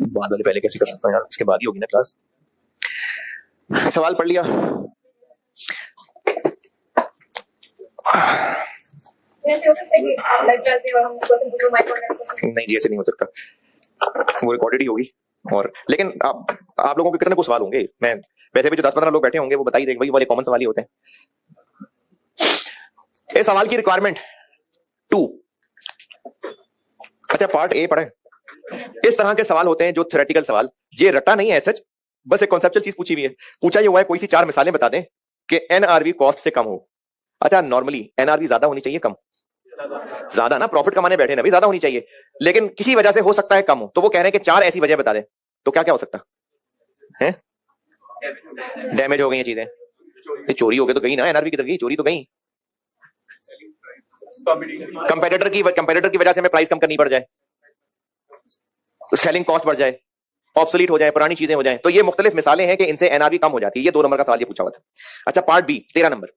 बाद वाले पहले कैसे कर सकता हूँ यार, उसके बाद ही होगी ना क्लास। सवाल पढ़ लिया? नहीं जी, ऐसे नहीं हो सकता, वो रिकॉर्डेड ही होगी। और लेकिन आप लोगों के कितने को सवाल होंगे? मैं वैसे भी जो 10-15 लोग बैठे होंगे वो बता ही देंगे, वही वाले कॉमन सवाल ही होते हैं। इस सवाल की रिक्वायरमेंट 2, अच्छा पार्ट ए पढ़े। इस तरह के सवाल होते हैं जो थ्योरेटिकल सवाल, ये रटा नहीं है सच, बस एक कॉन्सेप्चुअल चीज पूछी हुई है। पूछा ये हुआ है कोई सी 4 मिसालें बता दें कि एनआरवी कॉस्ट से कम हो। अच्छा, नॉर्मली एनआरवी ज्यादा होनी चाहिए कम? ज्यादा ना, प्रॉफिट कमाने बैठे ना भी, ज्यादा होनी चाहिए, लेकिन किसी वजह से हो सकता है कम हो, तो वो कह रहे हैं कि 4 ऐसी वजह बता दें, तो क्या क्या हो सकता है? डैमेज हो गई ये चीजें, चोरी हो गई तो गई ना, एनआरवी किधर गई? चोरी तो गई। कंपेटिटर की वजह से हमें प्राइस कम करनी पड़ जाए, सेलिंग कॉस्ट बढ़ जाए, ऑब्सोलीट हो जाए, पुरानी चीजें हो जाए, तो ये मुख्तलिफ मिसालें हैं कि इनसे एनआरवी कम हो जाती है। ये 2 नंबर का सवाल ये पूछा हुआ था। अच्छा पार्ट बी 13 नंबर,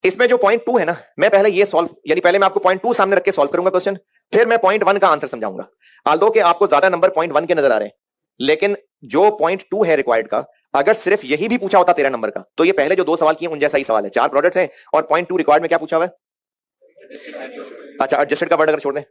इसमें जो पॉइंट 2 है ना, मैं पहले ये सॉल्व, यानी पहले मैं आपको पॉइंट 2 सामने रख के सॉल्व करूंगा क्वेश्चन, फिर मैं पॉइंट 1 का आंसर समझाऊंगा। आल्दो कि आपको ज्यादा नंबर पॉइंट 1 के नजर आ रहे हैं, लेकिन जो पॉइंट 2 है रिक्वायर्ड का, अगर सिर्फ यही भी पूछा होता 13 नंबर का, तो ये पहले जो 2 सवाल किए उन जैसा ही सवाल है। 4 प्रोडक्ट्स हैं और पॉइंट 2 रिक्वायर्ड में क्या पूछा हुआ है? अच्छा, एडजस्टेड का वर्ड अगर छोड़ दें,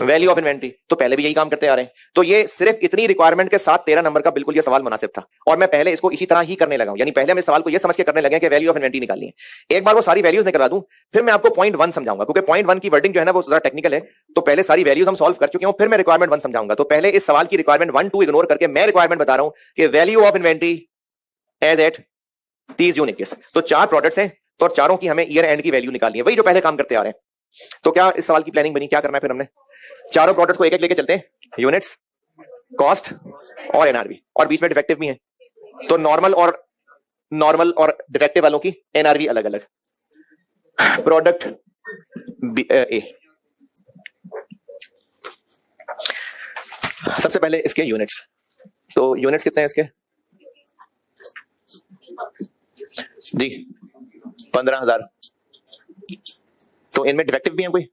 वैल्यू ऑफ इन्वेंट्री, तो पहले भी यही काम करते आ रहे हैं। तो ये सिर्फ इतनी रिक्वायरमेंट के साथ 13 नंबर का बिल्कुल ये सवाल मुनासिब था, और मैं पहले इसको इसी तरह ही करने लगा हूं, यानी पहले हम इस सवाल को ये समझ के करने लगे कि वैल्यू ऑफ इन्वेंट्री निकालनी है। एक बार वो सारी वैल्यूज निकलवा दूं, फिर मैं आपको पॉइंट 1 समझाऊंगा, क्योंकि पॉइंट 1 की वर्डिंग जो है ना वो जरा टेक्निकल है, तो पहले सारी वैल्यूज हम सॉल्व कर चुके हैं, फिर मैं रिक्वायरमेंट 1 समझाऊंगा। तो पहले इस सवाल की रिक्वायरमेंट 1, 2 इग्नोर करके मैं रिक्वायरमेंट बता रहा हूं कि value of inventory as at तीस यूनिट्स। तो 4 प्रोडक्ट्स हैं, तो चारों की हमें ईयर एंड की वैल्यू निकालनी है, वही जो पहले काम करते आ रहे हैं। तो क्या इस सवाल की प्लानिंग बनी? क्या करना है फिर हमने? चारों प्रोडक्ट को एक एक लेके चलते हैं, यूनिट्स, कॉस्ट और एनआरवी, और बीच में डिफेक्टिव भी है, तो नॉर्मल और डिफेक्टिव वालों की एनआरवी अलग अलग। प्रोडक्ट ए, सबसे पहले इसके यूनिट्स, तो यूनिट्स कितने हैं इसके? जी 15,000। तो इनमें डिफेक्टिव भी है कोई,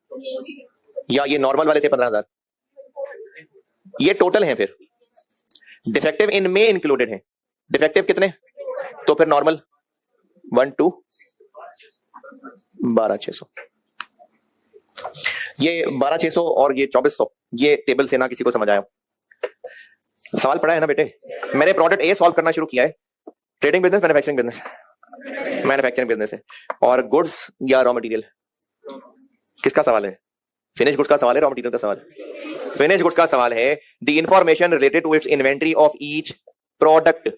या ये नॉर्मल वाले थे 15,000? ये टोटल है, फिर डिफेक्टिव इनमें इंक्लूडेड है। डिफेक्टिव कितने? तो फिर नॉर्मल 1 2 12,600। ये 12,600 और ये 2,400, ये टेबल से ना किसी को समझ आया? सवाल पड़ा है ना बेटे? मैंने प्रोडक्ट ए सॉल्व करना शुरू किया है। Trading business, manufacturing business? Manufacturing business है। और गुड्स या रॉ मटेरियल? किसका सवाल है? फिनिश गुड्स का सवाल है, रॉ मटेरियल का सवाल? फिनिश गुड्स का सवाल है। The information related to its inventory of each product.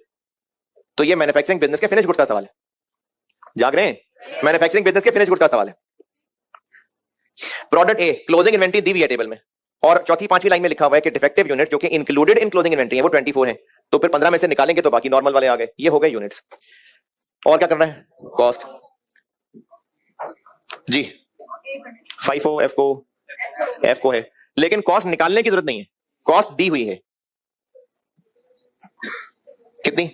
तो ये मैन्युफैक्चरिंग बिजनेस के फिनिश गुड्स का सवाल है। जाग रहे हैं? मैन्युफैक्चरिंग बिजनेस के फिनिश गुड्स का सवाल है। प्रोडक्ट ए क्लोजिंग इन्वेंटरी दी हुई है टेबल में, और चौथी पांचवी लाइन में लिखा हुआ है कि डिफेक्टिव यूनिट जो कि इंक्लूडेड इन क्लोजिंग इन्वेंटरी है वो 24 है। तो फिर 15 में से निकालेंगे तो बाकी नॉर्मल वाले आ गए। ये हो गए यूनिट्स। और क्या करना है? कॉस्ट जी 5 एफ को है, लेकिन कॉस्ट निकालने की जरूरत नहीं है, कॉस्ट दी हुई है। कितनी?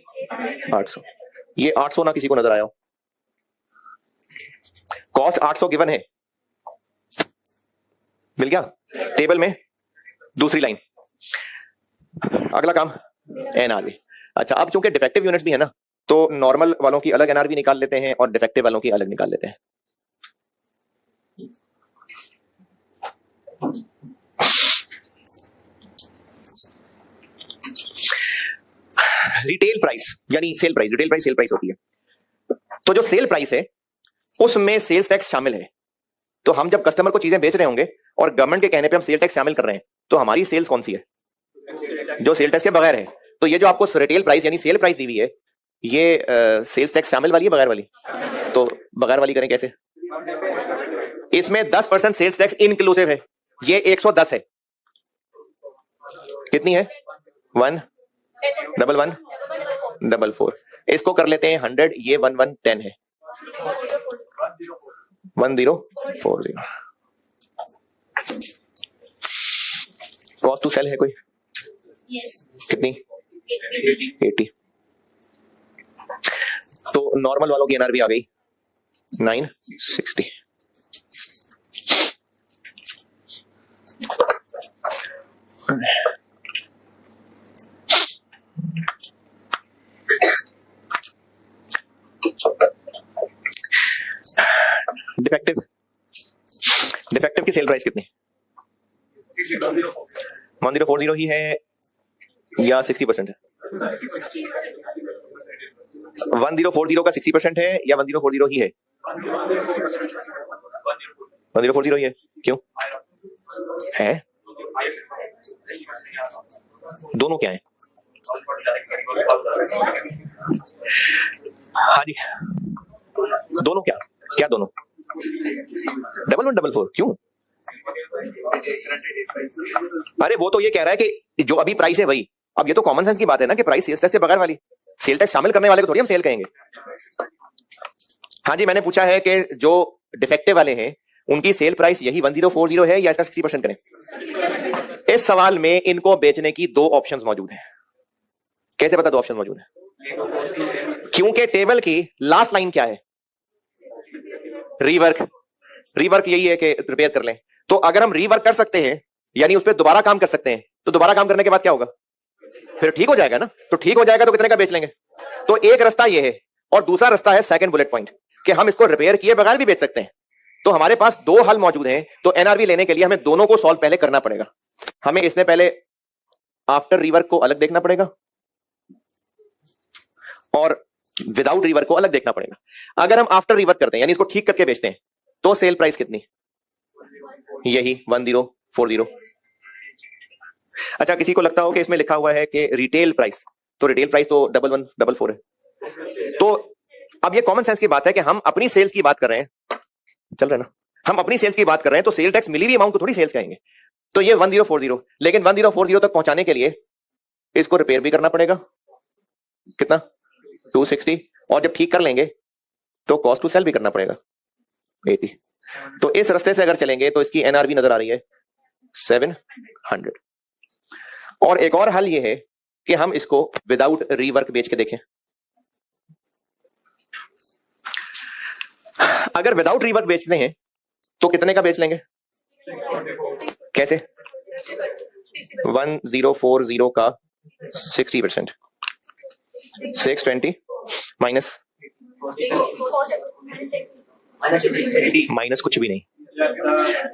800। ये 800 ना किसी को नजर आया हो? कॉस्ट 800 गिवन है, मिल गया टेबल में। दूसरी लाइन, अगला काम एनआरवी। अच्छा, अब चूंकि डिफेक्टिव यूनिट्स भी है ना, तो नॉर्मल वालों की अलग एनआरवी निकाल लेते हैं और डिफेक्टिव वालों की अलग निकाल लेते हैं। रिटेल प्राइस यानी sale price, retail price sale price होती है। तो जो सेल प्राइस है उसमें सेल्स टैक्स शामिल है। तो हम जब कस्टमर को चीजें बेच रहे होंगे और गवर्नमेंट के कहने पे हम सेल टैक्स शामिल कर रहे हैं, तो हमारी सेल्स कौन सी है? जो सेल टैक्स के बगैर है। तो ये जो आपको रिटेल प्राइस यानी सेल प्राइस दी हुई है, ये सेल्स टैक्स शामिल वाली है बगैर वाली? तो बगैर वाली करें कैसे? इसमें 10% सेल्स टैक्स इंक्लूसिव है। ये 110 है। कितनी है? 11144। इसको कर लेते हैं 100, ये 1110 है। 1040। कॉस्ट टू सेल है कोई? कितनी? 80। तो नॉर्मल वालों की एनआरवी आ गई 960। डिफेक्टिव की सेल प्राइस कितनी? 1040 ही है या 60% है? 1040 का 60% है या 1040 ही है? 1040 ही है। क्यों है? दोनों क्या है? हाँ जी, दोनों क्या क्या? दोनों 1144 क्यों? अरे वो तो ये कह रहा है कि जो अभी प्राइस है वही। अब ये तो कॉमन सेंस की बात है ना कि प्राइस सेल्स टैक्स से बगैर वाली। सेल टैक्स शामिल करने वाले को थोड़ी हम सेल कहेंगे। हाँ जी, मैंने पूछा है कि जो डिफेक्टिव वाले हैं उनकी सेल प्राइस यही 1040 है या इसका 60% करें? इस सवाल में इनको बेचने की 2 ऑप्शंस मौजूद हैं। कैसे पता 2 ऑप्शन मौजूद है? क्योंकि टेबल की लास्ट लाइन क्या है? रीवर्क। रीवर्क यही है कि रिपेयर कर लें। तो अगर हम रीवर्क कर सकते हैं यानी उस पर दोबारा काम कर सकते हैं, तो दोबारा काम करने के बाद क्या होगा? फिर ठीक हो जाएगा ना। तो ठीक हो जाएगा तो कितने का बेच लेंगे? तो एक रास्ता ये है, और दूसरा रास्ता है सेकंड बुलेट पॉइंट कि हम इसको रिपेयर किए बगैर भी बेच सकते हैं। तो हमारे पास 2 हल मौजूद हैं। तो एनआरवी लेने के लिए हमें दोनों को सॉल्व पहले करना पड़ेगा। हमें इसमें पहले आफ्टर रीवर्क को अलग देखना पड़ेगा और विदाउट रीवर्क को अलग देखना पड़ेगा। अगर हम आफ्टर रीवर्क करते हैं यानी इसको ठीक करके बेचते हैं, तो सेल प्राइस कितनी? यही 1040। अच्छा, किसी को लगता हो कि इसमें लिखा हुआ है कि रिटेल प्राइस, तो रिटेल प्राइस तो 1144 है। तो अब ये कॉमन सेंस की बात है कि हम अपनी सेल्स की बात कर रहे हैं, चल रहा है ना? हम अपनी सेल्स की बात कर रहे हैं तो सेल टैक्स मिली हुई अमाउंट को थोड़ी सेल्स कहेंगे। तो ये 1040, लेकिन 1040 तक पहुंचाने के लिए इसको रिपेयर भी करना पड़ेगा। कितना? 260। और जब ठीक कर लेंगे तो कॉस्ट टू सेल भी करना पड़ेगा 80। तो इस रास्ते से अगर चलेंगे तो इसकी एनआरवी नजर आ रही है 700। और एक और हल ये है कि हम इसको विदाउट रीवर्क बेच के देखें। अगर विदाउट रीवर्क बेचते हैं तो कितने का बेच लेंगे? कैसे? 1040 का 60%, 620 माइनस कुछ भी नहीं।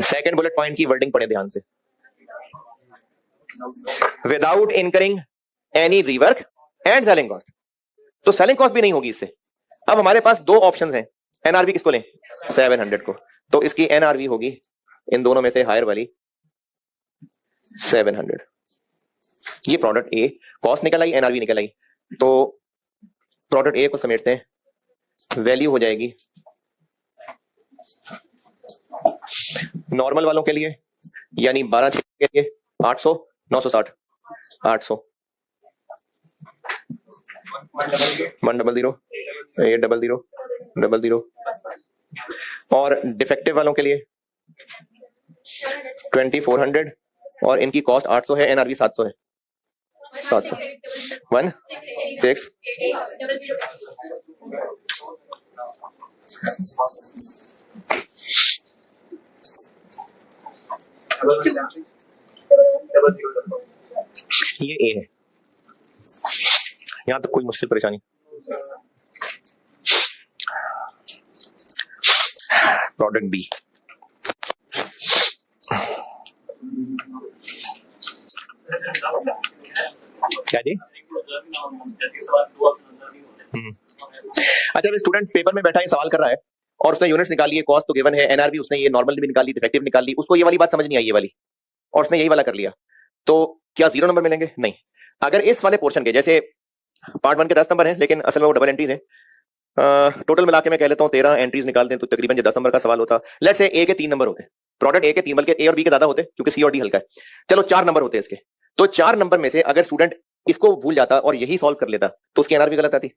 सेकंड बुलेट पॉइंट की वर्डिंग पढ़े ध्यान से, without incurring any rework and selling cost. तो सेलिंग कॉस्ट भी नहीं होगी इससे। अब हमारे पास दो ऑप्शन हैं, एनआरवी किसको लें? 700 को। तो इसकी एनआरवी होगी इन दोनों में से हायर वाली 700। ये प्रोडक्ट ए, कॉस्ट निकल आई, एनआरवी निकल आई। तो प्रोडक्ट ए को समेटते हैं, वैल्यू हो जाएगी नॉर्मल वालों के लिए यानी 12 के लिए 800, 960, 800, 100, 800, 00, और डिफेक्टिव वालों के लिए 2400 और इनकी कॉस्ट 800 है, एनआरवी 700 है। 700 1 6 ये ए है। यहां तक कोई मुश्किल परेशानी? प्रोडक्ट बी, क्या जी? अच्छा, स्टूडेंट पेपर में बैठा है, सवाल कर रहा है और उसने यूनिट्स निकाली है, कॉस्ट तो गिवन है, एनआरवी उसने ये नॉर्मल भी निकाली, डिफेक्टिव निकाल ली, उसको ये वाली बात समझ नहीं आई ये वाली, और उसने यही वाला कर लिया। तो क्या 0 नंबर मिलेंगे? नहीं। अगर इस वाले पोर्शन के, जैसे पार्ट 1 के 10 नंबर है लेकिन असल में वो डबल एंट्रीज है, टोटल मिला के मैं कह लेता हूँ 13 एंट्रीज निकाल दें तो तकरीबन 10 नंबर का सवाल होता। लेट्स से ए के 3 नंबर होते, प्रोडक्ट ए के 3, बल्कि ए और बी के ज्यादा होते क्योंकि सी और डी हल्का है। चलो 4 नंबर होते इसके, तो 4 नंबर में से अगर स्टूडेंट इसको भूल जाता और यही सॉल्व कर लेता तो उसकी एनआरवी गलत आती,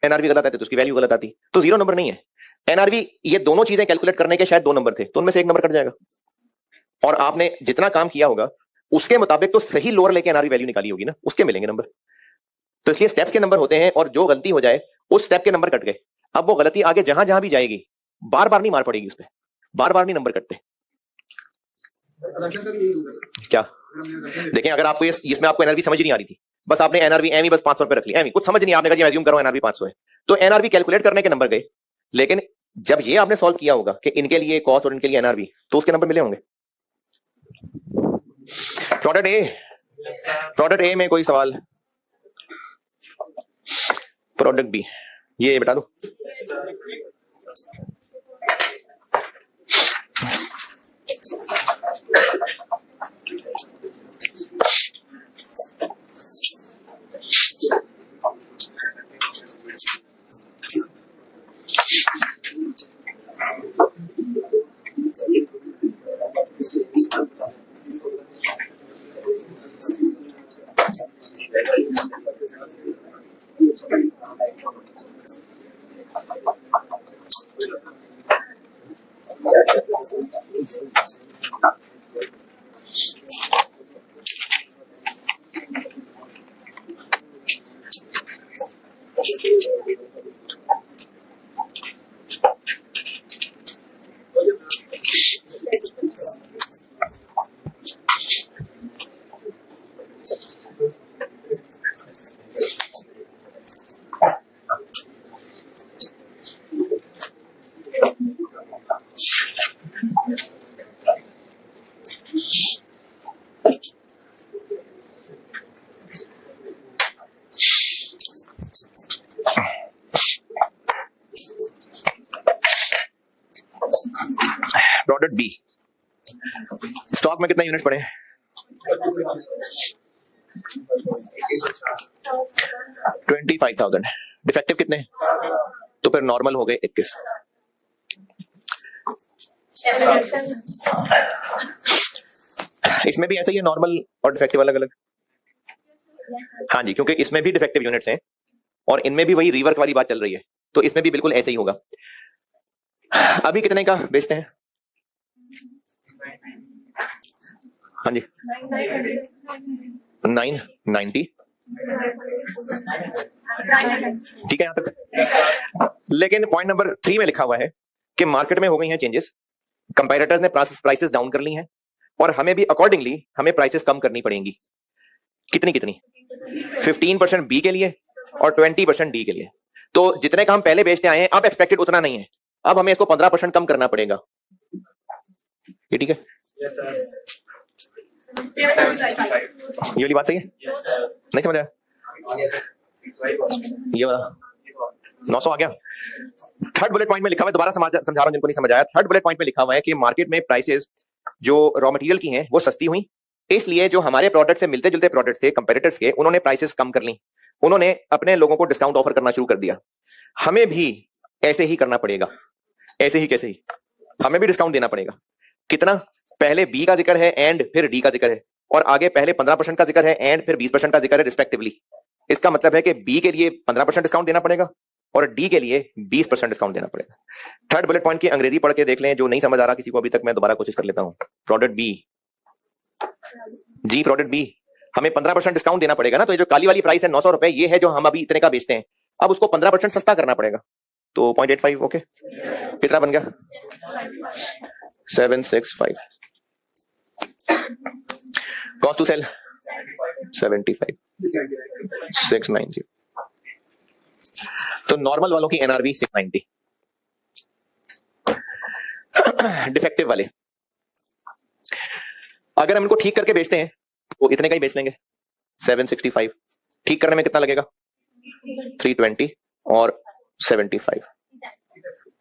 एनआरवी गलत आती तो उसकी वैल्यू गलत आती। तो 0 नंबर नहीं है। एनआरवी ये दोनों चीजें कैलकुलेट करने के शायद 2 नंबर थे, तो उनमें से 1 नंबर कट जाएगा और आपने जितना काम किया होगा उसके मुताबिक तो सही लोअर लेके एनआरवी वैल्यू निकाली होगी ना, उसके मिलेंगे नंबर। तो इसलिए स्टेप्स के नंबर होते हैं और जो गलती हो जाए उस स्टेप के नंबर कट गए। अब वो गलती आगे जहां जहां भी जाएगी बार बार नहीं मार पड़ेगी उस पर, बार बार नहीं नंबर कटते। क्या देखें, अगर आपको इसमें आपको एनआरवी समझ नहीं आ रही थी, बस आपने एनआरवी एम ही बस 500 रुपए रख ली, एम कुछ समझ नहीं, आपने कहा एज्यूम करो एनआरवी 500 है, तो एनआरवी कैलकुलेट करने के नंबर गए। लेकिन जब ये आपने सॉल्व किया होगा कि इनके लिए कॉस्ट और इनके लिए एनआरवी, तो उसके नंबर मिले होंगे। प्रोडक्ट ए में कोई सवाल? प्रोडक्ट बी, ये बता दो। प्रोडक्ट बी, स्टॉक में कितना यूनिट पड़े? 25,000। डिफेक्टिव कितने? तो फिर नॉर्मल हो गए 21। इसमें भी ऐसा ही है, नॉर्मल और डिफेक्टिव अलग अलग? हाँ जी, क्योंकि इसमें भी डिफेक्टिव यूनिट्स हैं और इनमें भी वही रीवर्क वाली बात चल रही है, तो इसमें भी बिल्कुल ऐसे ही होगा। अभी कितने का बेचते हैं? हाँ जी 990, ठीक है यहां तक। लेकिन पॉइंट नंबर 3 में लिखा हुआ है कि मार्केट में हो गई हैं चेंजेस, कंपेरेटर्स ने प्राइसेस डाउन कर ली हैं और हमें भी अकॉर्डिंगली हमें प्राइसेस कम करनी पड़ेंगी। कितनी कितनी? 15% बी के लिए और 20% डी के लिए। तो जितने का हम पहले बेचते आए हैं अब एक्सपेक्टेड उतना नहीं है, अब हमें इसको 15% कम करना पड़ेगा। ये ठीक है? ये वाली बात सही है? नहीं समझ आया? ये वाला 900 आ गया। थर्ड बुलेट पॉइंट में लिखा हुआ है, दोबारा समझा रहा हूं जिनको नहीं समझ आया। थर्ड बुलेट पॉइंट में लिखा हुआ है कि मार्केट में प्राइसेस जो रॉ मटेरियल की हैं वो सस्ती हुई, इसलिए जो हमारे प्रोडक्ट से मिलते जुलते प्रोडक्ट थे कंपेटिटर्स के, उन्होंने प्राइसेस कम कर ली, उन्होंने अपने लोगों को डिस्काउंट ऑफर करना शुरू कर दिया। हमें भी ऐसे ही करना पड़ेगा। ऐसे ही कैसे ही? हमें भी डिस्काउंट देना पड़ेगा। कितना? पहले बी का जिक्र है एंड फिर डी का जिक्र है, और आगे पहले 15% का जिक्र है एंड फिर 20% का जिक्र है रिस्पेक्टिवली। इसका मतलब है कि बी के लिए 15% डिस्काउंट देना पड़ेगा और डी के लिए 20% डिस्काउंट देना पड़ेगा। थर्ड बुलेट पॉइंट की अंग्रेजी पढ़ के देख लें, जो नहीं समझ आ रहा किसी को अभी तक, मैं दोबारा कोशिश कर लेता हूं। प्रोडक्ट बी जी, प्रोडक्ट बी हमें 15% डिस्काउंट देना पड़ेगा ना। तो ये जो काली वाली प्राइस है 900 रुपए, ये है जो हम अभी इतने का बेचते हैं, अब उसको 15% सस्ता करना पड़ेगा। तो 0.85 ओके, कितना बन गया? 765। Cost to sell 75, 690। तो नॉर्मल वालों की एनआरवी 690, डिफेक्टिव वाले अगर हम इनको ठीक करके बेचते हैं तो इतने का ही बेच लेंगे। 765 ठीक करने में कितना लगेगा? 320 और 75,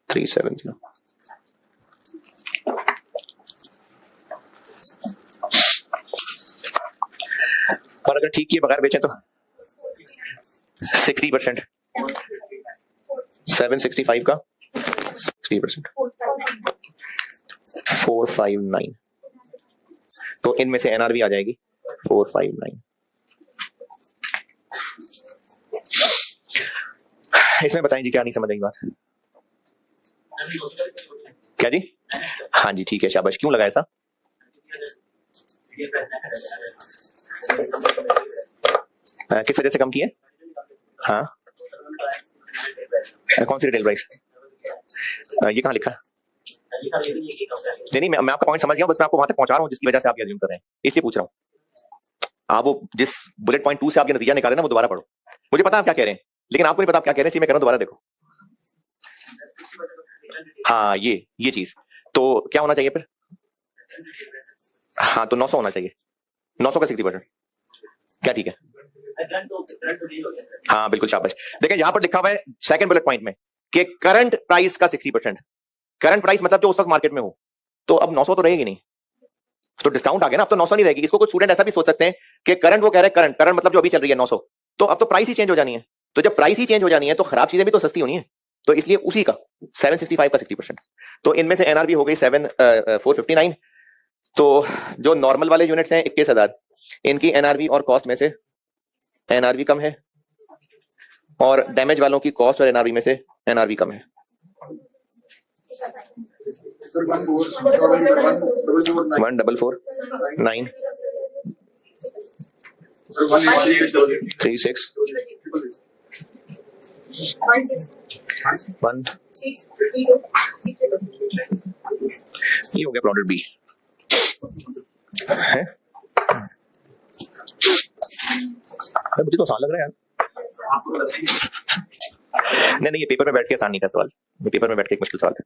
370। और अगर ठीक किए बगैर बेचें तो 60%, 765 का 60%, 459। तो इनमें से एनआरवी आ जाएगी 459। इसमें बताएं जी, क्या नहीं समझ आई बात? क्या जी? हाँ जी ठीक है, शाबाश। क्यों लगा ऐसा? किस वजह से कम किए? हाँ, कौन सी रिटेल प्राइस? ये कहाँ लिखा? नहीं, मैं आपका पॉइंट समझ गया, बस मैं आपको वहां तक पहुंचा रहा हूँ जिसकी वजह से आप ये अज्यूम कर रहे हैं, इसलिए पूछ रहा हूँ। आप वो जिस बुलेट पॉइंट 2 से आप ये नतीजा निकाले ना, वो दोबारा पढ़ो। मुझे पता आप क्या कह रहे हैं, लेकिन आपको नहीं पता आप क्या कह रहे हैं, इसलिए मैं कह रहा हूं दोबारा देखो। हाँ, ये चीज तो क्या होना चाहिए फिर? हाँ, तो 900 होना चाहिए। 900 का 60%, क्या ठीक है? हाँ बिल्कुल, शाबाश। देखिए यहां पर लिखा हुआ है सेकंड बुलेट पॉइंट में कि करंट प्राइस का 60%। करंट प्राइस मतलब जो उस वक्त मार्केट में हो, तो अब 900 तो रहेगी नहीं, तो डिस्काउंट आ गया ना, अब तो 900 नहीं रहेगी। इसको कुछ स्टूडेंट ऐसा भी सोच सकते हैं कि करंट, वो कह रहे हैं करंट मतलब जो अभी चल रही है 900, तो अब तो प्राइस ही चेंज हो जानी है। तो जब प्राइस ही चेंज हो जानी है तो खराब चीजें भी तो सस्ती होनी है, तो इसलिए उसी का 765 का 60%। तो इनमें से एनआरवी हो गई 459। तो जो नॉर्मल वाले यूनिट्स हैं 21,000, इनकी एनआरवी और कॉस्ट में से एनआरवी कम है, और डैमेज वालों की कॉस्ट और एनआरवी में से एनआरवी कम है। 144,9 36 1। ये हो गया प्रोडक्ट बी है। मुझे तो आसान लग रहा है यार। नहीं, ये पेपर में बैठ के आसान नहीं था सवाल, ये पेपर में बैठ के एक मुश्किल सवाल था।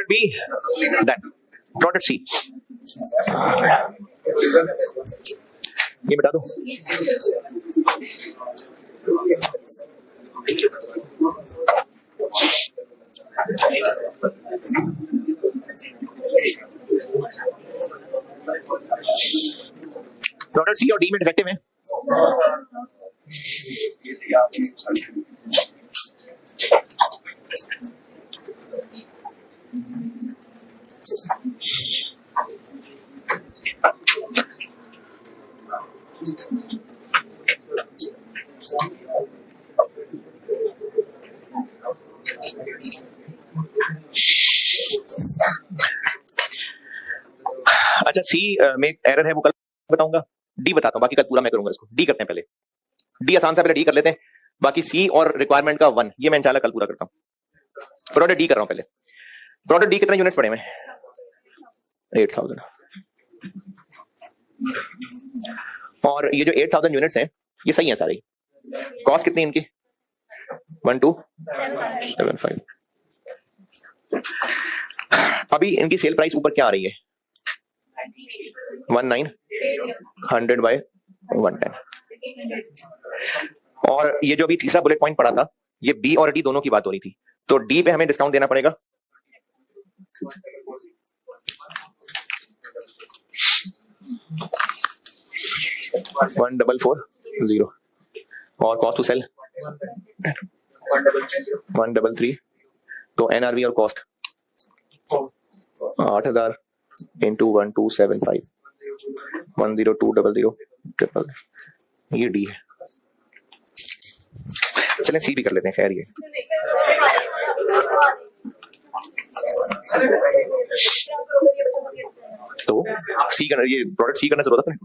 Product B done, product C ये बता दो। प्रोडक्ट सी और डी में डिफेक्टिव है। अच्छा सी में एरर है वो कल बताऊंगा, डी बताता हूं, बाकी कल पूरा मैं करूंगा इसको। डी करते हैं पहले, डी आसान सा, पहले डी कर लेते हैं, बाकी सी और रिक्वायरमेंट का 1 ये मैं इंशाल्लाह कल पूरा करता हूं। प्रोडक्ट डी कर रहा हूं पहले। प्रोडक्ट डी कितने यूनिट्स पड़े हैं? 8000। और ये जो 8000 यूनिट्स हैं ये सही है सारे। कॉस्ट कितनी इनकी? 1275। अभी इनकी सेल प्राइस ऊपर क्या आ रही है? 19 100 बाय 110। और ये जो अभी तीसरा बुलेट पॉइंट पड़ा था, ये बी और डी दोनों की बात हो रही थी, तो डी पे हमें डिस्काउंट देना पड़ेगा। वन 1440 और कॉस्ट टू सेल 133। तो एनआरवी और कॉस्ट 8000 इंटू 1275 10200 ये डी है। चलें सी भी कर लेते हैं, खैर ये तो सी करना, ये प्रोडक्ट सी करना जरूरत है।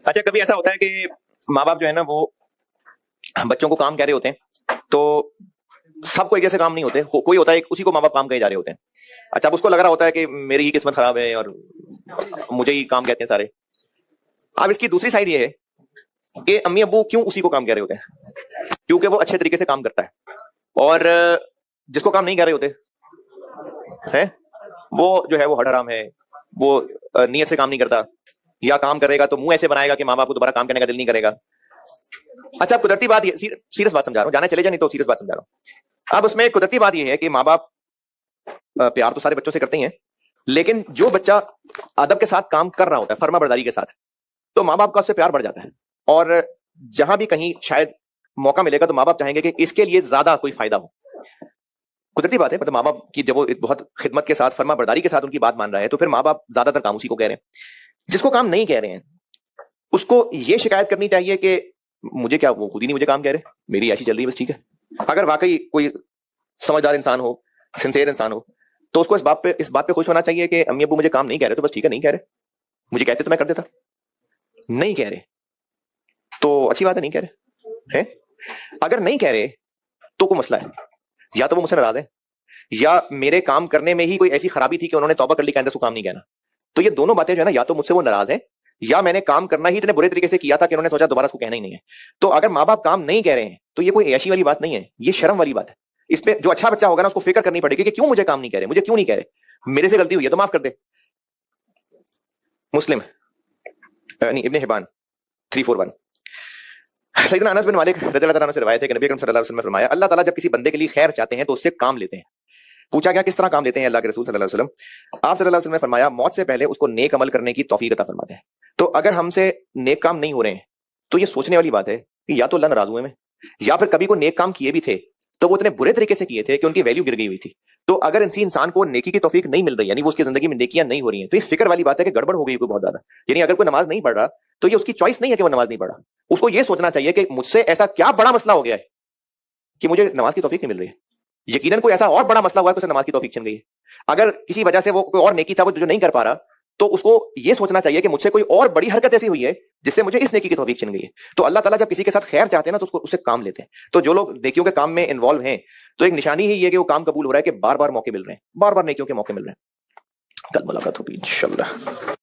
अच्छा कभी ऐसा होता है कि माँ बाप जो है ना वो बच्चों को काम कह रहे होते हैं, तो सबको एक जैसे काम नहीं होते, कोई होता है उसी को माँ बाप काम कहे जा रहे होते हैं। अच्छा अब उसको लग रहा होता है कि मेरी ही किस्मत खराब है और मुझे ही काम कहते हैं सारे। अब इसकी दूसरी साइड ये है कि अम्मी अब्बू क्यों उसी को काम कह रहे होते हैं? क्योंकि वो अच्छे तरीके से काम करता है, और जिसको काम नहीं कह रहे होते हैं वो जो है वो हराम है, वो नियत से काम नहीं करता, या काम करेगा तो मुंह ऐसे बनाएगा कि माँ बाप को दोबारा काम करने का दिल नहीं करेगा। अच्छा कुदरती बात ये, सीरियस बात समझा रहा हूँ, जाने चले जाए नहीं तो सीरियस बात समझा रहा हूँ। अब उसमें कुदरती बात ये है कि माँ बाप प्यार तो सारे बच्चों से करते ही हैं, लेकिन जो बच्चा अदब के साथ काम कर रहा होता है, फर्मा बरदारी के साथ, तो माँ बाप का उससे प्यार बढ़ जाता है। और जहां भी कहीं शायद मौका मिलेगा तो माँ बाप चाहेंगे कि इसके लिए ज्यादा कोई फायदा हो। कुदरती बात है, मतलब माँ बाप की जब वो बहुत खिदमत के साथ, फर्मा बरदारी के साथ उनकी बात मान रहा है, तो फिर माँ बाप ज्यादातर काम उसी को कह रहे हैं। जिसको काम नहीं कह रहे हैं उसको ये शिकायत करनी चाहिए कि मुझे क्या, वो खुद ही नहीं मुझे काम कह रहे, मेरी ऐसी चल रही है बस, ठीक है। अगर वाकई कोई समझदार इंसान हो, सिंसियर इंसान हो, तो उसको इस बात पे खुश होना चाहिए कि अम्मी अब्बू मुझे काम नहीं कह रहे तो बस ठीक है, नहीं कह रहे, मुझे कहते तो मैं कर देता, नहीं कह रहे तो अच्छी बात है, नहीं कह रहे हैं। अगर नहीं कह रहे तो कोई मसला है, या तो वो मुझसे नाराज है, या मेरे काम करने में ही कोई ऐसी खराबी थी कि उन्होंने तौबा कर ली, कहते उसको काम नहीं कहना। तो ये दोनों बातें जो है ना, या तो मुझसे वो नाराज है, या मैंने काम करना ही इतने बुरे तरीके से किया था कि उन्होंने सोचा दोबारा उसको कहना ही नहीं है। तो अगर माँ बाप काम नहीं कह रहे हैं तो ये कोई ऐशी वाली बात नहीं है, ये शर्म वाली बात है। इस पे जो अच्छा बच्चा होगा ना उसको फिक्र करनी पड़ेगी कि क्यों मुझे काम नहीं कह रहे, मुझे क्यों नहीं कह रहे, मेरे से गलती हुई है तो माफ कर दे। मुस्लिम इब्ने हिबान 341 सैयदना अनस बिन मालिक रज़ियल्लाहु अन्हु से रिवायत है कि नबी अकरम सल्लल्लाहु अलैहि वसल्लम ने फरमाया, अल्लाह ताला जब किसी बंदे के लिए खैर चाहते हैं तो उससे काम लेते हैं। पूछा क्या, किस तरह काम लेते हैं अल्लाह के रसूल सल्लल्लाहु अलैहि वसल्लम? आप सल्लल्लाहु अलैहि वसल्लम ने फरमाया, मौत से पहले उसको नेक अमल करने की तौफीक अता फरमाते हैं। तो अगर हमसे नेक काम नहीं हो रहे हैं तो ये सोचने वाली बात है कि या तो अल्लाह नाराज हुए में, या फिर कभी को नेक काम किए भी थे तो वो इतने बुरे तरीके से किए थे कि उनकी वैल्यू गिर गई हुई थी। तो अगर इसी इंसान को नेकी की तौफीक नहीं मिल रही, यानी वो उसकी जिंदगी में नेकियां नहीं हो रही हैं, तो ये फिक्र वाली बात है कि गड़बड़ हो गई कोई बहुत ज्यादा। यानी अगर कोई नमाज नहीं पढ़ रहा तो ये उसकी चॉइस नहीं है कि वो नमाज नहीं पढ़ा। उसको ये सोचना चाहिए कि मुझसे ऐसा क्या बड़ा मसला हो गया है कि मुझे नमाज की तौफीक नहीं मिल रही है। यकीनन कोई ऐसा और बड़ा मसला हुआ है कि उसे नमाज की तौफीक छिन गई है। अगर किसी वजह से वो कोई और नेकी था वो जो नहीं कर पा रहा, तो उसको ये सोचना चाहिए कि मुझसे कोई और बड़ी हरकत ऐसी हुई है जिससे मुझे इस नेकी की तौफीक छिन गई है। तो अल्लाह ताला जब किसी के साथ खैर चाहते हैं ना तो उससे काम लेते हैं। तो जो लोग नेकियों के काम में इन्वॉल्व हैं तो एक निशानी ही ये कि वो काम कबूल हो रहा है कि बार बार मौके मिल रहे हैं, बार बार नेकियों के मौके मिल रहे हैं। कल मुलाकात होगी इंशाल्लाह।